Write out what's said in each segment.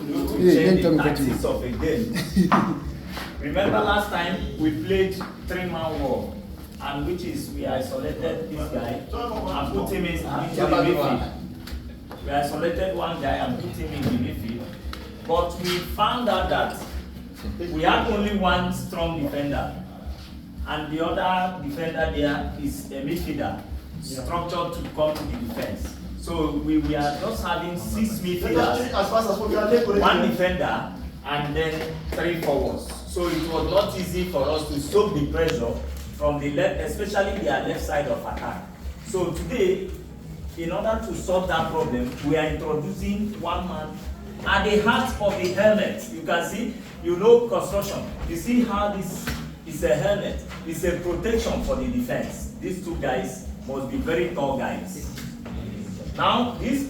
change the tactics of a game. Remember last time we played 3-man war, and which is we isolated this guy and put him into the midfield. We isolated one guy and put him in the midfield. But we found out that we had only one strong defender, and the other defender there is a midfielder structured to come to the defense. So we are just having 6 midfielders, 1 defender, and then 3 forwards. So it was not easy for us to soak the pressure from the left, especially their left side of attack. So today, in order to solve that problem, we are introducing 1 man at the heart of the helmet. You can see, you know construction. You see how this is a helmet. It's a protection for the defense. These 2 guys must be very tall guys. Now, this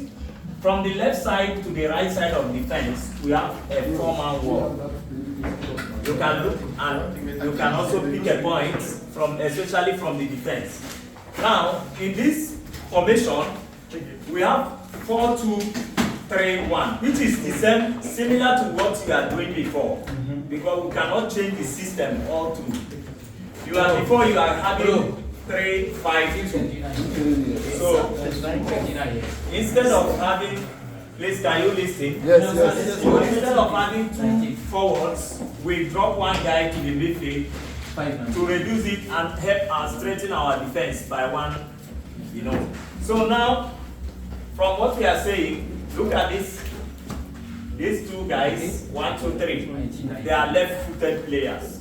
from the left side to the right side of defense, we have a 4-man wall. You can look and you can also pick a point from, especially from the defense. Now, in this formation, we have 4-2-3-1, which is the same, similar to what you are doing before, because we cannot change the system all through. Before you are having 3-5-2. So instead of having, please can you listen? Yes. So instead of having 2 forwards, we drop 1 guy to the midfield to reduce it and help us strengthen our defense by 1. So now, from what we are saying, look at this. These 2 guys, 1, 2, 3, they are left-footed players.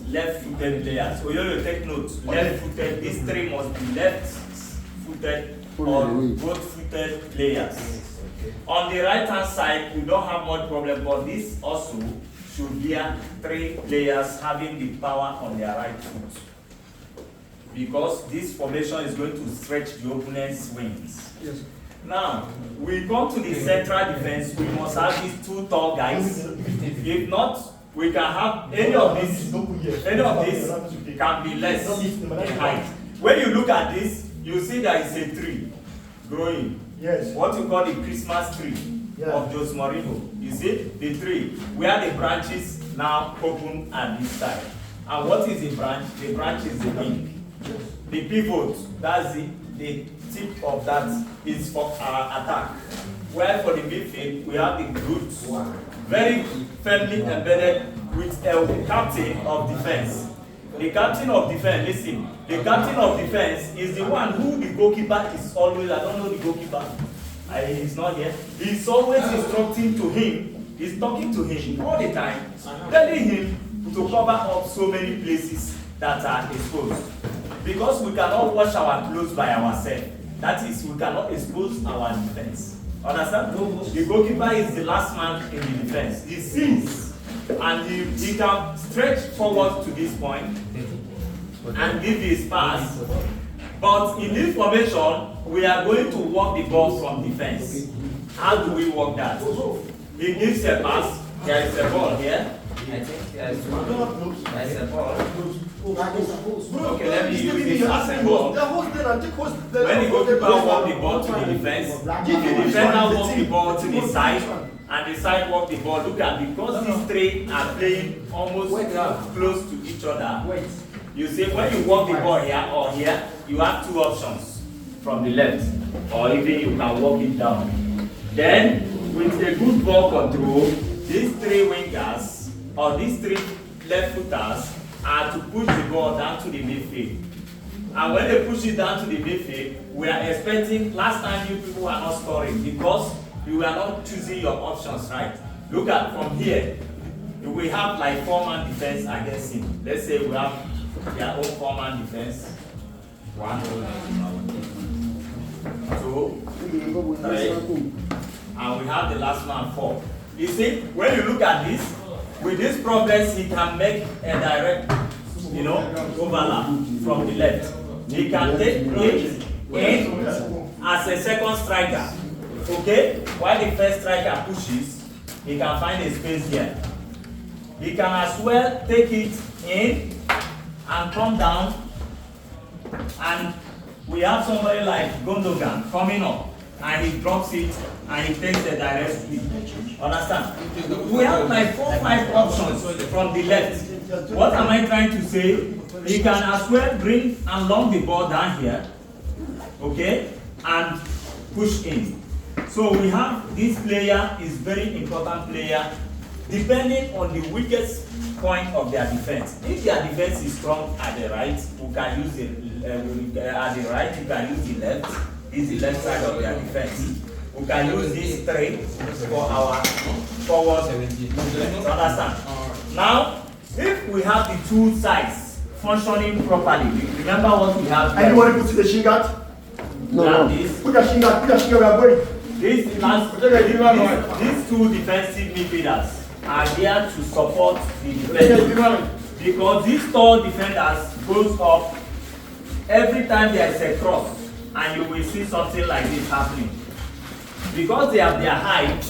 So you take note. Left-footed. These 3 must be left-footed or both-footed players. On the right-hand side, we don't have much problem, but this also should be 3 players having the power on their right foot, because this formation is going to stretch the opponent's wings. Yes. Now, we come to the central defense. We must have these 2 tall guys. If not, we can have any of these can be less in height. When you look at this, you see there is a tree growing. Yes. What you call the Christmas tree of Jose Mourinho. You see the tree where the branches now open at this side. And what is the branch? The branch is the wing. The pivot, that's the tip of that is for our attack. Where for the midfield, we have the roots, very firmly embedded with a captain of defense. The captain of defense, listen, the captain of defense is the one who the goalkeeper is always, I don't know the goalkeeper, he's not here, he's always instructing to him, he's talking to him all the time, telling him to cover up so many places that are exposed. Because we cannot wash our clothes by ourselves. That is, we cannot expose our defense. Understand? The goalkeeper is the last man in the defense. He sees and he can stretch forward to this point and give his pass. But in this formation, we are going to walk the ball from defense. How do we walk that? He gives a pass. There is a ball here. I think there's a ball. Okay, let me use this as a ball. When the goalkeeper walks the ball to the defense, the defender walks the ball to the side, and the side walks the ball. Look at, because these 3 are playing almost close to each other. You see, when you walk the ball here or here, you have 2 options from the left, or even you can walk it down. Then, with a good ball control, these 3 wingers or these 3 left footers are to push the ball down to the midfield. And when they push it down to the midfield, we are expecting, last time you people were not scoring because you were not choosing your options right. Look at from here, we have like 4-man defense against him. Let's say we have their own 4-man defense. 1, 2, 3, and we have the last man 4. You see, when you look at this, with this progress, he can make a direct, overlap from the left. He can take it in as a second striker. Okay? While the first striker pushes, he can find a space here. He can as well take it in and come down, and we have somebody like Gundogan coming up. and he drops it and he takes the direct sweep. Understand? We have like 4-5 options from the left. What am I trying to say? He can as well bring and long the ball down here, okay, and push in. So we have this player is very important player, depending on the weakest point of their defense. If their defense is strong at the right, we can use at the right, you can use the left. This is the left side of their defense. We can use this 3 for our forward. Understand? Now, if we have the two sides functioning properly, remember what we have. Anybody put the shingat? No. This. Put the shingat. We are going. These two defensive midfielders are here to support the defense, because these tall defenders goes up every time there is a cross, and you will see something like this happening. Because they have their height,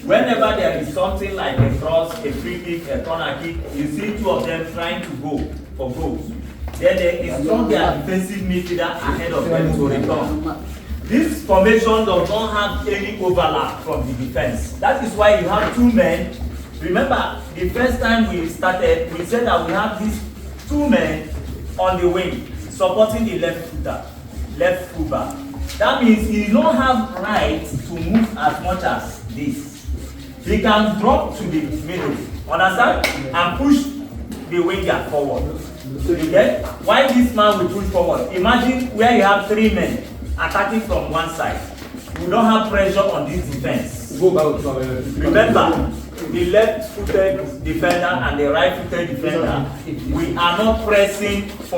whenever there is something like a cross, a free kick, a corner kick, you see two of them trying to go for goals. Then they instruct their defensive midfielder ahead of them to return. This formation does not have any overlap from the defense. That is why you have 2 men. Remember, the first time we started, we said that we have these 2 men on the wing supporting the left fullback. That means he does not have right to move as much as this. He can drop to the middle, understand, and push the winger forward. So you get why this man will push forward. Imagine where you have 3 men attacking from one side. We don't have pressure on this defense. Remember, the left-footed defender and the right-footed defender, we are not pressing for